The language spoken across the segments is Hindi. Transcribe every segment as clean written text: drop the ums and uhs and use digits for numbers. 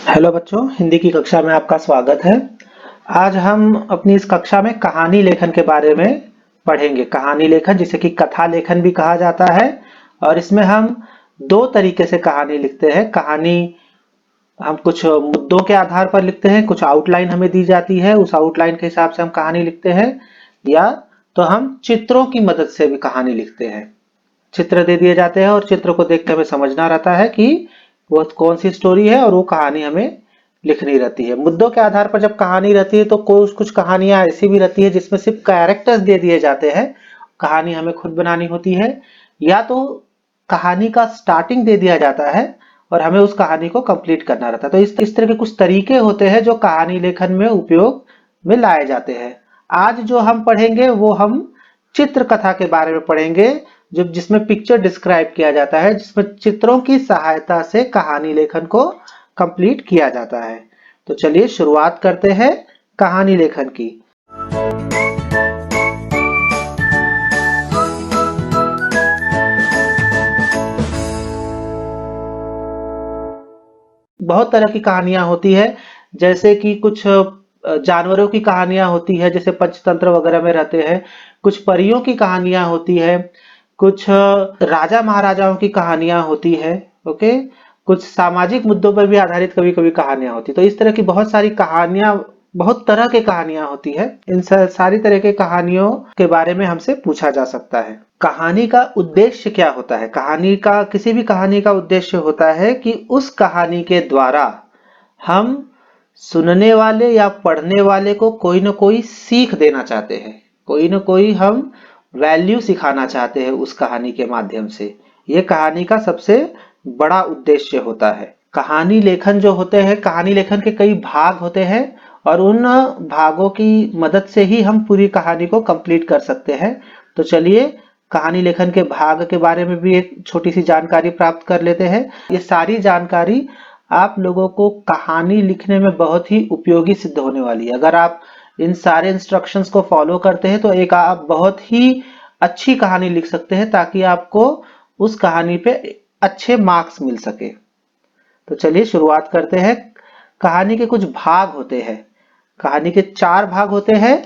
हेलो बच्चों, हिंदी की कक्षा में आपका स्वागत है। आज हम अपनी इस कक्षा में कहानी लेखन के बारे में पढ़ेंगे। कहानी लेखन जिसे कि कथा लेखन भी कहा जाता है और इसमें हम दो तरीके से कहानी लिखते हैं। कहानी हम कुछ मुद्दों के आधार पर लिखते हैं, कुछ आउटलाइन हमें दी जाती है, उस आउटलाइन के हिसाब से हम कहानी लिखते हैं, या तो हम चित्रों की मदद से भी कहानी लिखते हैं। चित्र दे दिए जाते हैं और चित्र को देख के हमें समझना रहता है कि वो कौन सी स्टोरी है और वो कहानी हमें लिखनी रहती है। मुद्दों के आधार पर जब कहानी रहती है तो कुछ कुछ कहानियां ऐसी भी रहती है जिसमें सिर्फ कैरेक्टर्स दे दिए जाते हैं, कहानी हमें खुद बनानी होती है, या तो कहानी का स्टार्टिंग दे दिया जाता है और हमें उस कहानी को कंप्लीट करना रहता है। तो इस तरह के कुछ तरीके होते हैं जो कहानी लेखन में उपयोग में लाए जाते हैं। आज जो हम पढ़ेंगे वो हम चित्रकथा के बारे में पढ़ेंगे, जो जिसमें पिक्चर डिस्क्राइब किया जाता है, जिसमें चित्रों की सहायता से कहानी लेखन को कंप्लीट किया जाता है। तो चलिए शुरुआत करते हैं कहानी लेखन की। बहुत तरह की कहानियां होती है, जैसे कि कुछ जानवरों की कहानियां होती है, जैसे पंचतंत्र वगैरह में रहते हैं। कुछ परियों की कहानियां होती है, कुछ राजा महाराजाओं की कहानियां होती है। ओके, कुछ सामाजिक मुद्दों पर भी आधारित कभी कभी कहानियां होती है। तो इस तरह की बहुत सारी कहानियां, बहुत तरह की कहानियां होती है। इन सारी तरह के कहानियों के बारे में हमसे पूछा जा सकता है। कहानी का उद्देश्य क्या होता है? किसी भी कहानी का उद्देश्य होता है कि उस कहानी के द्वारा हम सुनने वाले या पढ़ने वाले को कोई ना कोई सीख देना चाहते हैं, कोई ना कोई हम वैल्यू सिखाना चाहते हैं उस कहानी के माध्यम से। ये कहानी का सबसे बड़ा उद्देश्य होता है। कहानी लेखन जो होते हैं, कहानी लेखन के कई भाग होते हैं और उन भागों की मदद से ही हम पूरी कहानी को कंप्लीट कर सकते हैं। तो चलिए कहानी लेखन के भाग के बारे में भी एक छोटी सी जानकारी प्राप्त कर लेते हैं। ये सारी जानकारी आप लोगों को कहानी लिखने में बहुत ही उपयोगी सिद्ध होने वाली है। अगर आप इन सारे इंस्ट्रक्शंस को फॉलो करते हैं तो एक आप बहुत ही अच्छी कहानी लिख सकते हैं, ताकि आपको उस कहानी पे अच्छे मार्क्स मिल सके। तो चलिए शुरुआत करते हैं। कहानी के कुछ भाग होते हैं। कहानी के 4 भाग होते हैं।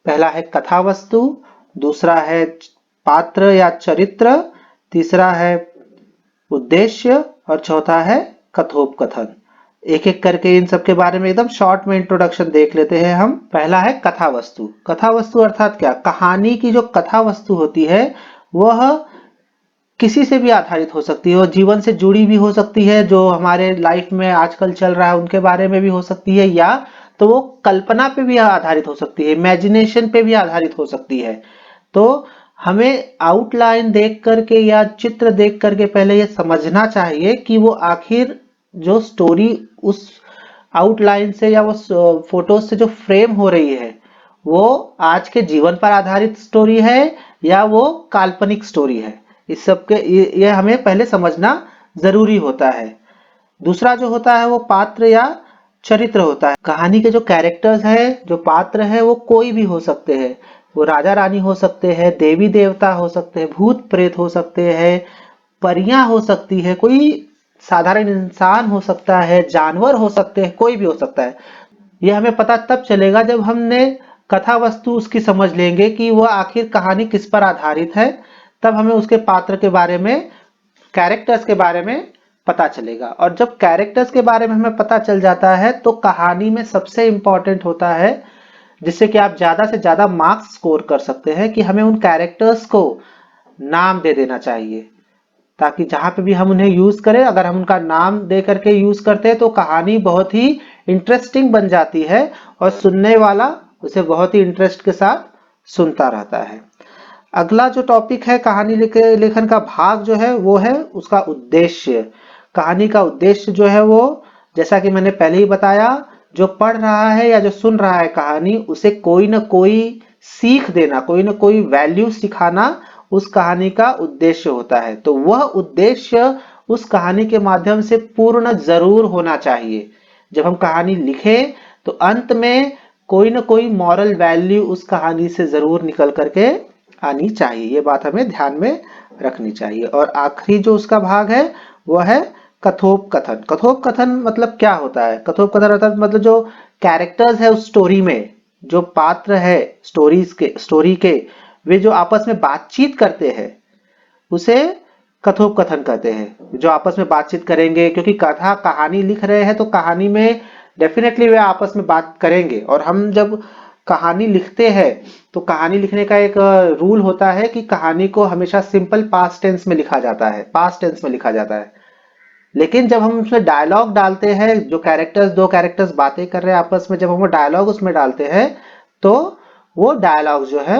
पहला है कथा वस्तु, दूसरा है पात्र या चरित्र, तीसरा है उद्देश्य और चौथा है कथोपकथन। एक एक करके इन सब के बारे में एकदम शॉर्ट में इंट्रोडक्शन देख लेते हैं हम। पहला है कथा वस्तु। कथा वस्तु अर्थात क्या? कहानी की जो कथा वस्तु होती है वह किसी से भी आधारित हो सकती है, और जीवन से जुड़ी भी हो सकती है, जो हमारे लाइफ में आजकल चल रहा है उनके बारे में भी हो सकती है, या तो वो कल्पना पे भी आधारित हो सकती है, इमेजिनेशन पे भी आधारित हो सकती है। तो हमें आउटलाइन देख करके या चित्र देख करके पहले ये समझना चाहिए कि वो आखिर जो स्टोरी उस आउटलाइन से या वो फोटोज से जो फ्रेम हो रही है वो आज के जीवन पर आधारित स्टोरी है या वो काल्पनिक स्टोरी है। इस सब के ये हमें पहले समझना जरूरी होता है। दूसरा जो होता है वो पात्र या चरित्र होता है। कहानी के जो कैरेक्टर्स है, जो पात्र है, वो कोई भी हो सकते हैं। वो राजा रानी हो सकते हैं, देवी देवता हो सकते हैं, भूत प्रेत हो सकते हैं, परियां हो सकती है, कोई साधारण इंसान हो सकता है, जानवर हो सकते हैं, कोई भी हो सकता है। ये हमें पता तब चलेगा जब हमने कथा वस्तु उसकी समझ लेंगे कि वह आखिर कहानी किस पर आधारित है। तब हमें उसके पात्र के बारे में, कैरेक्टर्स के बारे में पता चलेगा। और जब कैरेक्टर्स के बारे में हमें पता चल जाता है तो कहानी में सबसे इंपॉर्टेंट होता है, जिससे कि आप ज्यादा से ज्यादा मार्क्स स्कोर कर सकते हैं, कि हमें उन कैरेक्टर्स को नाम दे देना चाहिए, ताकि जहां पे भी हम उन्हें यूज करें, अगर हम उनका नाम दे करके यूज करते हैं तो कहानी बहुत ही इंटरेस्टिंग बन जाती है और सुनने वाला उसे बहुत ही इंटरेस्ट के साथ सुनता रहता है। अगला जो टॉपिक है कहानी लेखन का भाग जो है वो है उसका उद्देश्य। कहानी का उद्देश्य जो है वो, जैसा कि मैंने पहले ही बताया, जो पढ़ रहा है या जो सुन रहा है कहानी, उसे कोई ना कोई सीख देना, कोई ना कोई वैल्यू सिखाना उस कहानी का उद्देश्य होता है। तो वह उद्देश्य उस कहानी के माध्यम से पूर्ण जरूर होना चाहिए। जब हम कहानी लिखें तो अंत में कोई ना कोई मॉरल वैल्यू उस कहानी से जरूर निकल करके आनी चाहिए। ये बात हमें ध्यान में रखनी चाहिए। और आखिरी जो उसका भाग है वो है कथोपकथन। कथोपकथन मतलब क्या होता है? कथोपकथन अर्थात मतलब जो कैरेक्टर्स है उस स्टोरी में, जो पात्र है स्टोरी के वे जो आपस में बातचीत करते हैं उसे कथोपकथन कहते हैं। जो आपस में बातचीत करेंगे, क्योंकि कथा कहानी लिख रहे हैं तो कहानी में डेफिनेटली वे आपस में बात करेंगे। और हम जब कहानी लिखते हैं तो कहानी लिखने का एक रूल होता है कि कहानी को हमेशा सिंपल पास्ट टेंस में लिखा जाता है, पास्ट टेंस में लिखा जाता है। लेकिन जब हम उसमें डायलॉग डालते हैं, जो कैरेक्टर्स दो कैरेक्टर्स बातें कर रहे हैं आपस में, जब हम वो डायलॉग उसमें डालते हैं तो वो डायलॉग जो है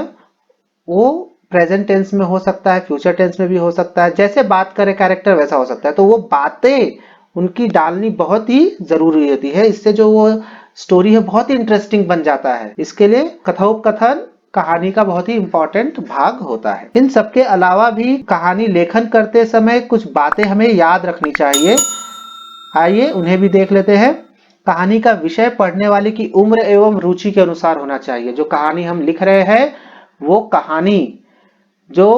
वो प्रेजेंट टेंस में हो सकता है, फ्यूचर टेंस में भी हो सकता है। जैसे बात करे कैरेक्टर वैसा हो सकता है। तो वो बातें उनकी डालनी बहुत ही जरूरी होती है। इससे जो वो स्टोरी है बहुत ही इंटरेस्टिंग बन जाता है। इसके लिए कथोपकथन कहानी का बहुत ही इंपॉर्टेंट भाग होता है। इन सबके अलावा भी कहानी लेखन करते समय कुछ बातें हमें याद रखनी चाहिए। आइए उन्हें भी देख लेते हैं। कहानी का विषय पढ़ने वाले की उम्र एवं रुचि के अनुसार होना चाहिए। जो कहानी हम लिख रहे हैं वो कहानी जो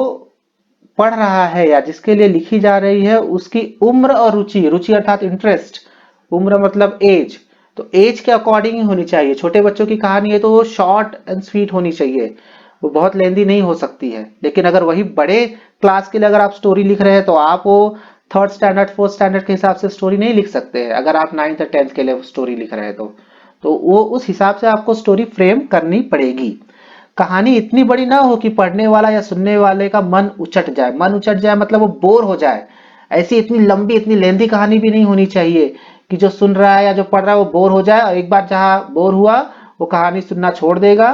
पढ़ रहा है या जिसके लिए लिखी जा रही है उसकी उम्र और रुचि, रुचि अर्थात इंटरेस्ट, उम्र मतलब एज, तो एज के अकॉर्डिंग ही होनी चाहिए। छोटे बच्चों की कहानी है तो वो शॉर्ट एंड स्वीट होनी चाहिए, वो बहुत लेंदी नहीं हो सकती है। लेकिन अगर वही बड़े क्लास के लिए अगर आप स्टोरी लिख रहे हैं तो आप वो थर्ड स्टैंडर्ड फोर्थ स्टैंडर्ड के हिसाब से स्टोरी नहीं लिख सकते हैं। अगर आप नाइन्थ और टेंथ के लिए स्टोरी लिख रहे हैं तो वो उस हिसाब से आपको स्टोरी फ्रेम करनी पड़ेगी। कहानी इतनी बड़ी ना हो कि पढ़ने वाला या सुनने वाले का मन उचट जाए। मन उचट जाए मतलब वो बोर हो जाए। ऐसी इतनी लंबी इतनी लेंदी कहानी भी नहीं होनी चाहिए कि जो सुन रहा है या जो पढ़ रहा है वो बोर हो जाए और एक बार जहां बोर हुआ वो कहानी सुनना छोड़ देगा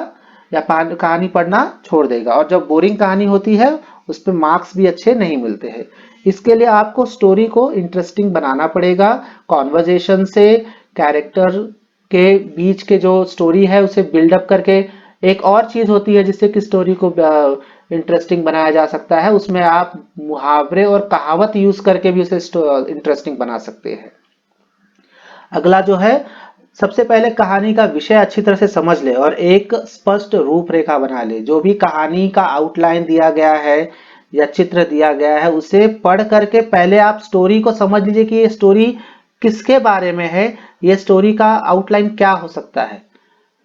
या कहानी पढ़ना छोड़ देगा। और जब बोरिंग कहानी होती है उस पर मार्क्स भी अच्छे नहीं मिलते हैं। इसके लिए आपको स्टोरी को इंटरेस्टिंग बनाना पड़ेगा। कॉन्वर्जेशन से, कैरेक्टर के बीच के जो स्टोरी है उसे बिल्डअप करके। एक और चीज होती है जिससे कि स्टोरी को इंटरेस्टिंग बनाया जा सकता है, उसमें आप मुहावरे और कहावत यूज करके भी उसे इंटरेस्टिंग बना सकते हैं। अगला जो है, सबसे पहले कहानी का विषय अच्छी तरह से समझ ले और एक स्पष्ट रूपरेखा बना ले। जो भी कहानी का आउटलाइन दिया गया है या चित्र दिया गया है उसे पढ़ करके पहले आप स्टोरी को समझ लीजिए कि ये स्टोरी किसके बारे में है, ये स्टोरी का आउटलाइन क्या हो सकता है।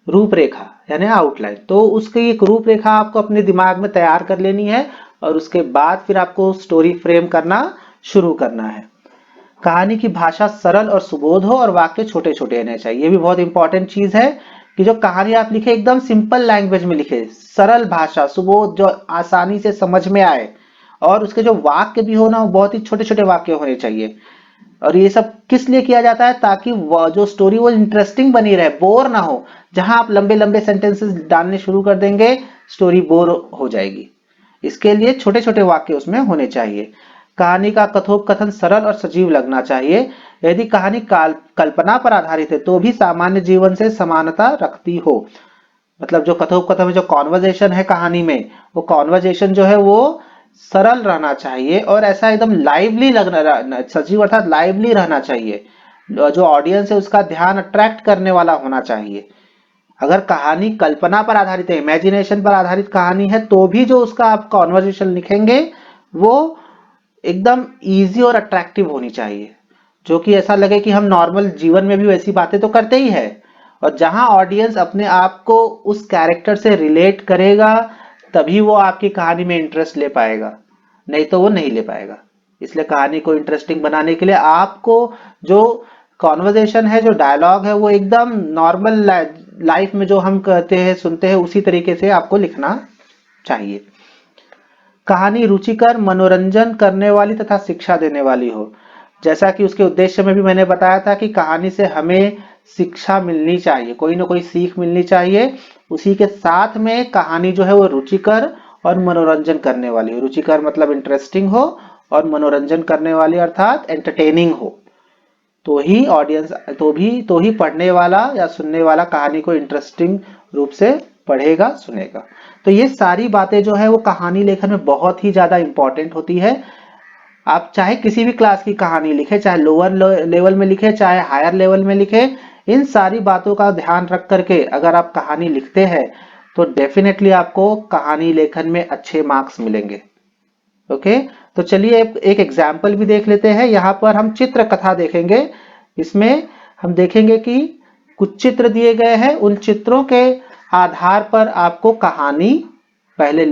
रूपरेखा यानी आउटलाइन, तो उसकी एक रूपरेखा आपको अपने दिमाग में तैयार कर लेनी है और उसके बाद फिर आपको स्टोरी फ्रेम करना शुरू करना है। कहानी की भाषा सरल और सुबोध हो और वाक्य छोटे छोटे होने चाहिए। ये भी बहुत इंपॉर्टेंट चीज है कि जो कहानी आप लिखे एकदम सिंपल लैंग्वेज में लिखे, सरल भाषा, सुबोध, जो आसानी से समझ में आए। और उसके जो वाक्य भी हो ना वो बहुत ही छोटे छोटे वाक्य होने चाहिए। और ये सब किस लिए किया जाता है? ताकि वो जो स्टोरी वो इंटरेस्टिंग बनी रहे, बोर ना हो। जहां आप लंबे लंबे सेंटेंसेस डालने शुरू कर देंगे स्टोरी बोर हो जाएगी। इसके लिए छोटे छोटे वाक्य उसमें होने चाहिए। कहानी का कथोपकथन सरल और सजीव लगना चाहिए। यदि कहानी कल्पना पर आधारित है तो भी सामान्य जीवन से समानता रखती हो। मतलब जो कथोपकथन में जो कॉन्वर्जेशन है कहानी में, वो कॉन्वर्जेशन जो है वो सरल रहना चाहिए और ऐसा एकदम लाइवली लगना, सजीव अर्थात लाइवली रहना चाहिए। जो ऑडियंस है उसका ध्यान अट्रैक्ट करने वाला होना चाहिए। अगर कहानी कल्पना पर आधारित है, इमेजिनेशन पर आधारित कहानी है, तो भी जो उसका आप कॉन्वर्जेशन लिखेंगे वो एकदम इजी और अट्रैक्टिव होनी चाहिए। जो कि ऐसा लगे कि हम नॉर्मल जीवन में भी वैसी बातें तो करते ही है। और जहां ऑडियंस अपने आप को उस कैरेक्टर से रिलेट करेगा तभी वो आपकी कहानी में इंटरेस्ट ले पाएगा, नहीं तो वो नहीं ले पाएगा। इसलिए कहानी को इंटरेस्टिंग बनाने के लिए आपको जो कॉन्वर्जेशन है, जो डायलॉग है, वो एकदम नॉर्मल लाइफ में जो हम कहते हैं सुनते हैं उसी तरीके से आपको लिखना चाहिए। कहानी रुचिकर, मनोरंजन करने वाली तथा शिक्षा देने वाली हो। जैसा कि उसके उद्देश्य में भी मैंने बताया था कि कहानी से हमें शिक्षा मिलनी चाहिए, कोई ना कोई सीख मिलनी चाहिए। उसी के साथ में कहानी जो है वो रुचिकर और मनोरंजन करने वाली हो। रुचिकर मतलब इंटरेस्टिंग हो और मनोरंजन करने वाली अर्थात एंटरटेनिंग हो। तो ही ऑडियंस, तो ही पढ़ने वाला या सुनने वाला कहानी को इंटरेस्टिंग रूप से पढ़ेगा सुनेगा। तो ये सारी बातें जो है वो कहानी लेखन में बहुत ही ज्यादा इंपॉर्टेंट होती है। आप चाहे किसी भी क्लास की कहानी लिखे, चाहे लोअर लेवल में लिखे चाहे हायर लेवल में लिखे, इन सारी बातों का ध्यान रख करके अगर आप कहानी लिखते हैं तो डेफिनेटली आपको कहानी लेखन में अच्छे मार्क्स मिलेंगे। ओके, तो चलिए एक एग्जाम्पल भी देख लेते हैं। यहाँ पर हम चित्र कथा देखेंगे। इसमें हम देखेंगे कि कुछ चित्र दिए गए हैं, उन चित्रों के आधार पर आपको कहानी पहले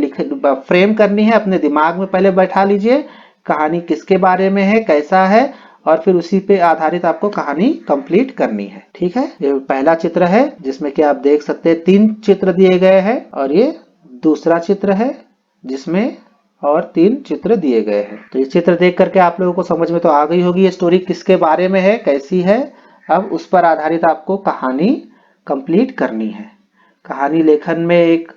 फ्रेम करनी है। अपने दिमाग में पहले बैठा लीजिए कहानी किसके बारे में है, कैसा है, और फिर उसी पे आधारित आपको कहानी कंप्लीट करनी है। ठीक है, ये पहला चित्र है जिसमें कि आप देख सकते हैं 3 चित्र दिए गए हैं, और ये दूसरा चित्र है जिसमें और 3 चित्र दिए गए हैं। तो ये चित्र देख करके आप लोगों को समझ में तो आ गई होगी ये स्टोरी किसके बारे में है, कैसी है। अब उस पर आधारित आपको कहानी कंप्लीट करनी है। कहानी लेखन में एक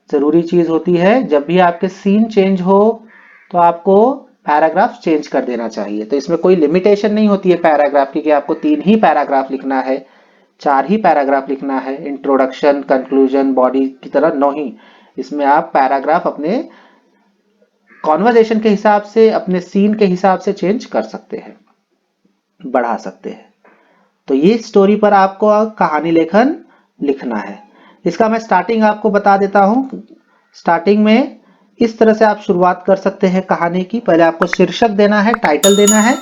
जरूरी चीज होती है, जब भी आपके सीन चेंज हो तो आपको पैराग्राफ चेंज कर देना चाहिए। तो इसमें कोई लिमिटेशन नहीं होती है पैराग्राफ की कि आपको 3 ही पैराग्राफ लिखना है, 4 ही पैराग्राफ लिखना है, इंट्रोडक्शन, कंक्लूजन, बॉडी की तरह नहीं। इसमें आप पैराग्राफ अपने कॉन्वर्जेशन के हिसाब से, अपने सीन के हिसाब से चेंज कर सकते हैं, बढ़ा सकते हैं। तो ये स्टोरी पर आपको कहानी लेखन लिखना है। इसका मैं स्टार्टिंग आपको बता देता हूं। स्टार्टिंग में इस तरह से आप शुरुआत कर सकते हैं कहानी की। पहले आपको शीर्षक देना है, टाइटल देना है।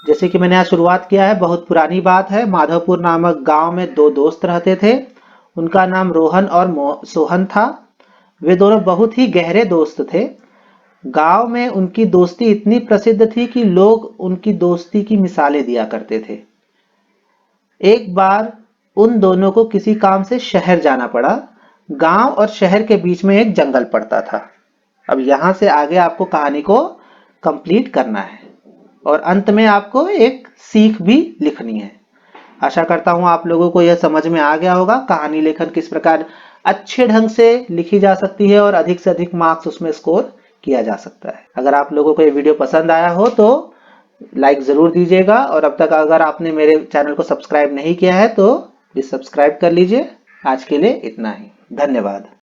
जैसे कि मैंने यहाँ शुरुआत किया है, बहुत पुरानी बात है। माधवपुर नामक गांव में 2 दोस्त रहते थे। उनका नाम रोहन और सोहन था। वे दोनों बहुत ही गहरे दोस्त थे। गांव में उनकी दोस्ती इतनी प्रसिद्ध थी कि लोग उनकी दोस्ती की मिसालें दिया करते थे। एक बार उन दोनों को किसी काम से शहर जाना पड़ा। गांव और शहर के बीच में एक जंगल पड़ता था। अब यहां से आगे आपको कहानी को कंप्लीट करना है और अंत में आपको एक सीख भी लिखनी है। आशा करता हूं आप लोगों को यह समझ में आ गया होगा कहानी लेखन किस प्रकार अच्छे ढंग से लिखी जा सकती है और अधिक से अधिक मार्क्स उसमें स्कोर किया जा सकता है। अगर आप लोगों को ये वीडियो पसंद आया हो तो लाइक जरूर दीजिएगा, और अब तक अगर आपने मेरे चैनल को सब्सक्राइब नहीं किया है तो प्लीज सब्सक्राइब कर लीजिए। आज के लिए इतना ही, धन्यवाद।